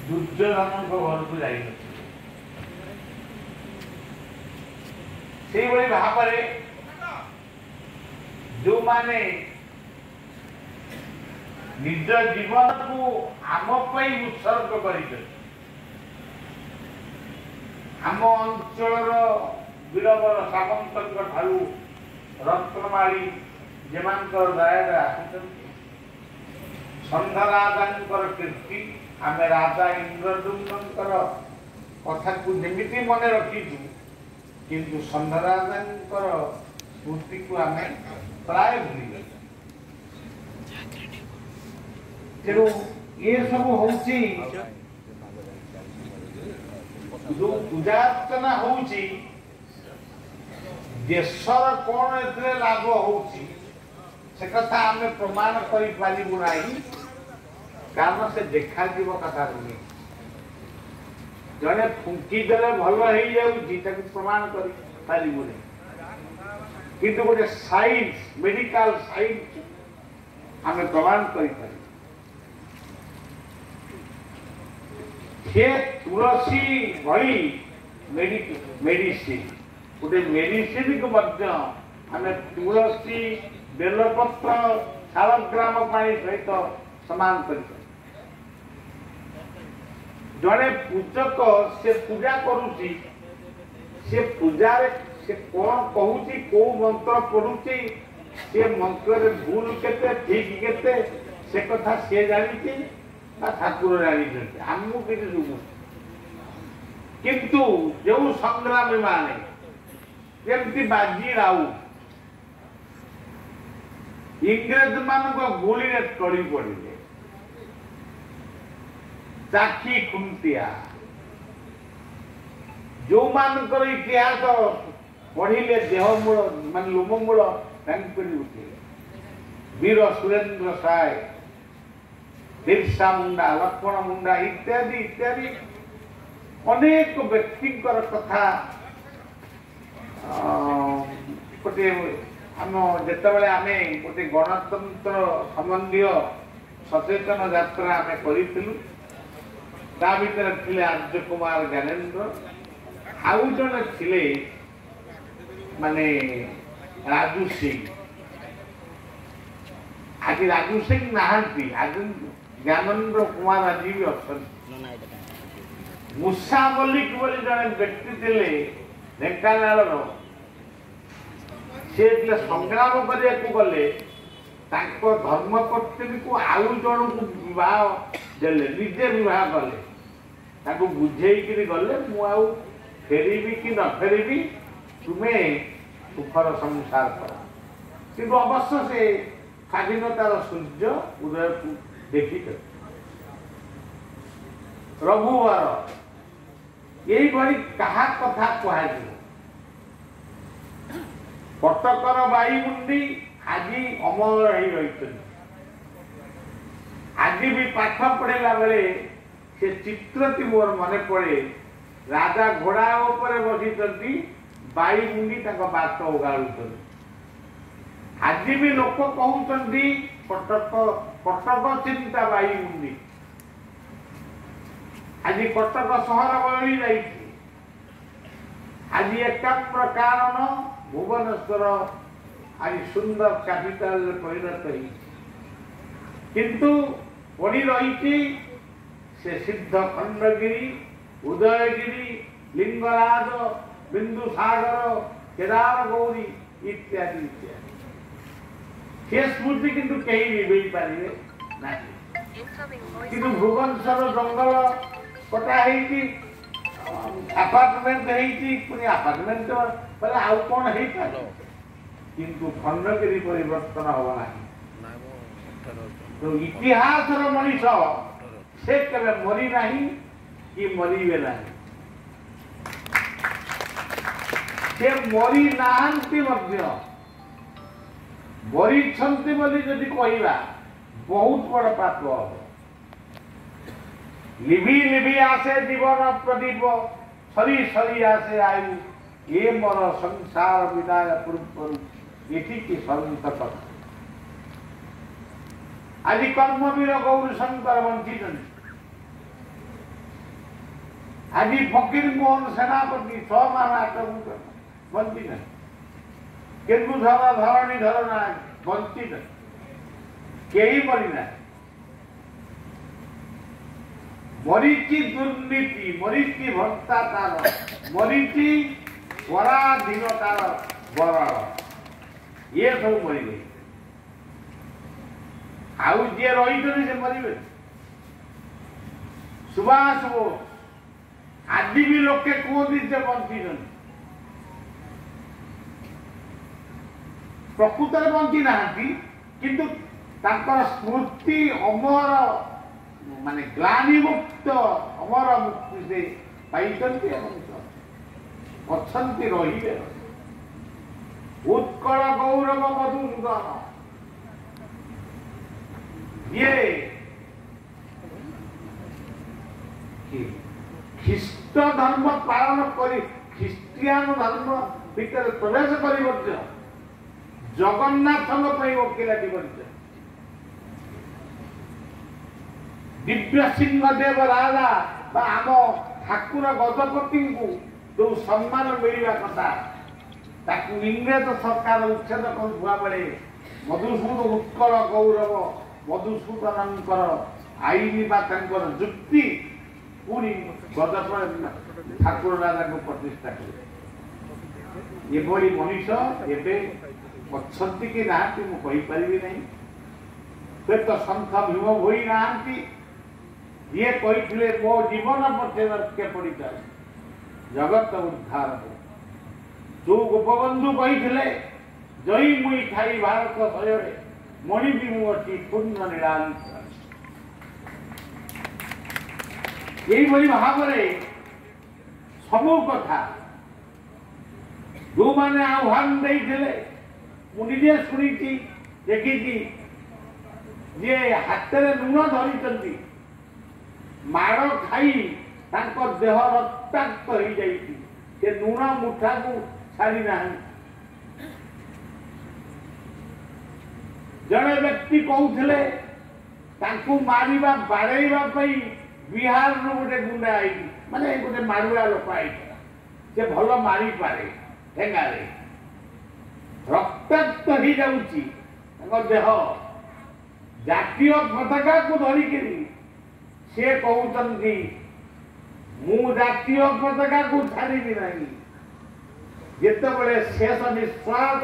दुर्योधन घर को जाई से भाव जो माने निज जीवन को आम उत्सर्ग कर आम अंचल वीरवर सामंत ठारू रत्नमाली जेमांकर दया आस संधराजा कीर्ति आम राजा इंद्रदुम्नकर कथा को निमिति मन रखीचु किंतु संधराजा स्मृति को आम प्राय भूली तेणु ये सब होची जो पूजार्चना होची देशर कौन एतरे लाभ होची से कथा आम प्रमाण करि पारिबु नाही कारण से देखा जीव कथा नुहे जड़े फुंकी देले भल हो जाऊँगी प्रमाण कर पारिबु नहीं किंतु गोटे साइंस मेडिकल साइंस आम प्रमाण कर तुलसी भई मेडिसिन गोटे मेडिसिन को आम तुलसी बेलपत्र शालग्राम पानी सहित समान कर जड़े पूजक से पूजा करुची से पूजार से कौन कहूची को मंत्र पढ़ुची से मंत्र भूल केते ठीक केते से कथा से जानी ठाकुर जानी आमको किसी शुभु किंतु जो संग्रामी माने जमती बाजी राउ इंग्रेज मान गोली टड़ी पड़े चाखी खुंटिया जो मानकर इतिहास पढ़िले देहमूल मान लोममूल उठे वीर सुरेंद्र साय बिरसा मुंडा लक्ष्मण मुंडा इत्यादि इत्यादि अनेक व्यक्ति कथा गोटे आम जिते आम गोटे गणतंत्र संबंधी सचेतन यात्रा आम करूँ ता भीतर थे आर्य कुमार ज्ञानेन्द्र आउ जड़े थे माने राजू सिंह आज राजू सिंह नहांती आज ज्ञानेन्द्र कुमार आज भी अच्छा मूसा मल्लिक बोली जड़े व्यक्ति थे ढेंकानाल से संग्राम करने गले धर्मपत्नी को आउ जन को विवाह देले निजे विवाह कले बुझे गले मु फेरबी कि न फेरबी तुम्हें सुखर संसार कर कि अवश्य से स्वाधीनतार सूर्य उदय को देखी रघुवर यही भली कहा कथा कह कटकर बाईमुंडी आज अमर रही आज भी पाठ पढ़ेला बेले से चित्रती मोर मन पड़े राजा घोड़ा उपरे बसी बाईमुंडी बात उगाड़ू आज भी लोक कहते कटक कटक चिंता बाईमुंडी आज कटक सहर बदली जाइए आज एकाम्र कारण भुवनेश्वर आज सुंदर कैपिटल परिणत हो किंतु पड़ी रही से सिद्ध खंडगिरी उदयगिरी लिंगराज बिंदुसागर केदार गौरी इत्यादि इत्यादि से स्मृति किंतु कहीं भी मिल पारे ना किंतु भुवनेश्वर जंगल कटा अपार्टमेंट पुणी अपार्टमेंट बोले आउ कौन है किंतु खंडगिरी परिवर्तन हम ना तो इतिहास मनीष से केवे मरी ना कि मरवे ना से मरी नाहांती मरी जदि कहवा बहुत बड़ पाप हम लिभि लिभि आसे जीवन प्रदीप सरी सरी आसे आयु ये मोर संसार विदाय पूर्व ये कि संत कथा आज कर्मवीर गौरी शंकर बंची आज फकीर मोहन सेनापति 6 मास 8 बंची ना केन्दुधर धरणीधर ना बंची ना कई मरी ना मरीची दुर्नीति मरीची भ्रष्टाचार मरीची पराधीनतार बराड़ ये सब मरी गई आउ जी रही से मरबे सुभाष बोस आज भी लोके कहते से बंची प्रकृत बंची ना किंतु तांकर स्मृति अमर माने ग्लानि मुक्त अमर मुक्ति से पाइछन्ति अछन्ति रहिबे उत्कल गौरव मधुसूदन ये ख्रीष्ट धर्म पालन करी ख्रीस्टियान धर्म भीतर प्रवेश कर जगन्नाथ वकिलाटी कर दिव्य सिंह देव राजा आम ठाकुर गजपति को जो सम्मान मिलवा कथा इंग्रेज सरकार उच्छेद करुवा बेले मधुसूदन उत्कल गौरव मधुसूदन आईन जुक्ति पूरी गजपति ठाकुर राजा को प्रतिष्ठा कले ये मनीष एवं कि ना मुझे नहीं फिर तो सन्थ भीम भोई ना ये कहते मो जीवन मध्य रखे पड़ी जाए जगत उद्धार हो जो गोपबंधु कहते जई मुई खाई भारत भय मणि भी मुझी पूर्ण निरांत यही भाव सबू कथा जो मैंने आह्वान देते मुझे शुणी देखी जे हाथ में लुण धरी माड़ खाई देह रक्ताक्त हो जाए लुण मुठा को छाड़ी ना जड़े व्यक्ति कहते मारिबा बाड़ेबा बिहार गोटे गुंडा आई माने गोटे मारुआ लोक आई से भल मारी पारे ठेंगारे रक्ताक्त हो जाऊँगी देह जातीय पताका को धरिकी सी कहते मु जातीय पताका को छाड़बी ना जिते शेष निश्वास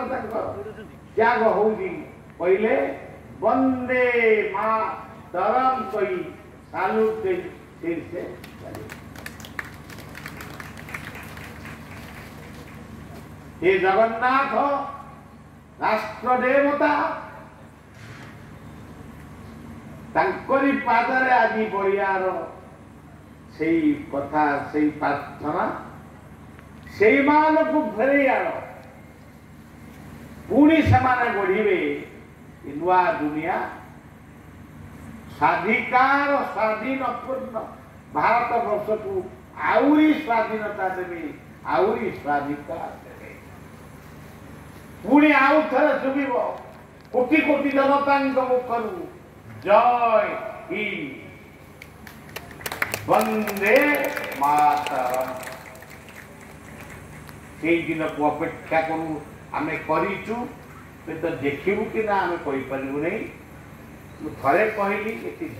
त्याग हो कहले वंदे मातरम कही सालूट से हे जगन्नाथ राष्ट्र देवता तांकरी पादरे आज बड़ियार से कथा से प्रार्थना से को फेरे आड़ पुणी से गढ़े नुआ दुनिया स्वाधिकार स्वाधीन पूर्ण भारत वर्ष को आउरी स्वाधीनता देवे आउरी स्वाधिकार देवे पुणी आउ थे शुभ कोटि कोटि जनता मुखर जय हिंद वंदे मातरम से दिन को अपेक्षा करूँ आम करूँ तो देखू कि ना आम कहींपारू नहीं थे कहली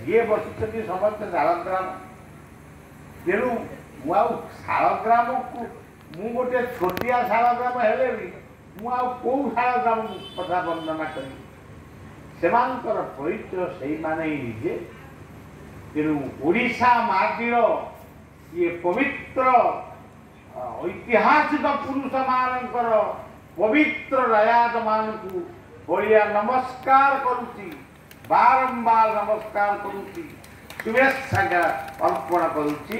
जी बसुँच समस्त शालग्राम तेणु मुझालग्राम को मु गोटे छोटिया शालग्राम हेले भी मु शालग्राम कथा वर्णना करी सेमानकर परिचय से माने निजे तेणु ओडिशा माटीर ये पवित्र ऐतिहासिक पुरुष मानकर पवित्र रयाद मान को बड़िया नमस्कार करुची बारंबार नमस्कार करुची शुभेच्छा अर्पण करुची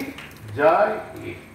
जय हिंद।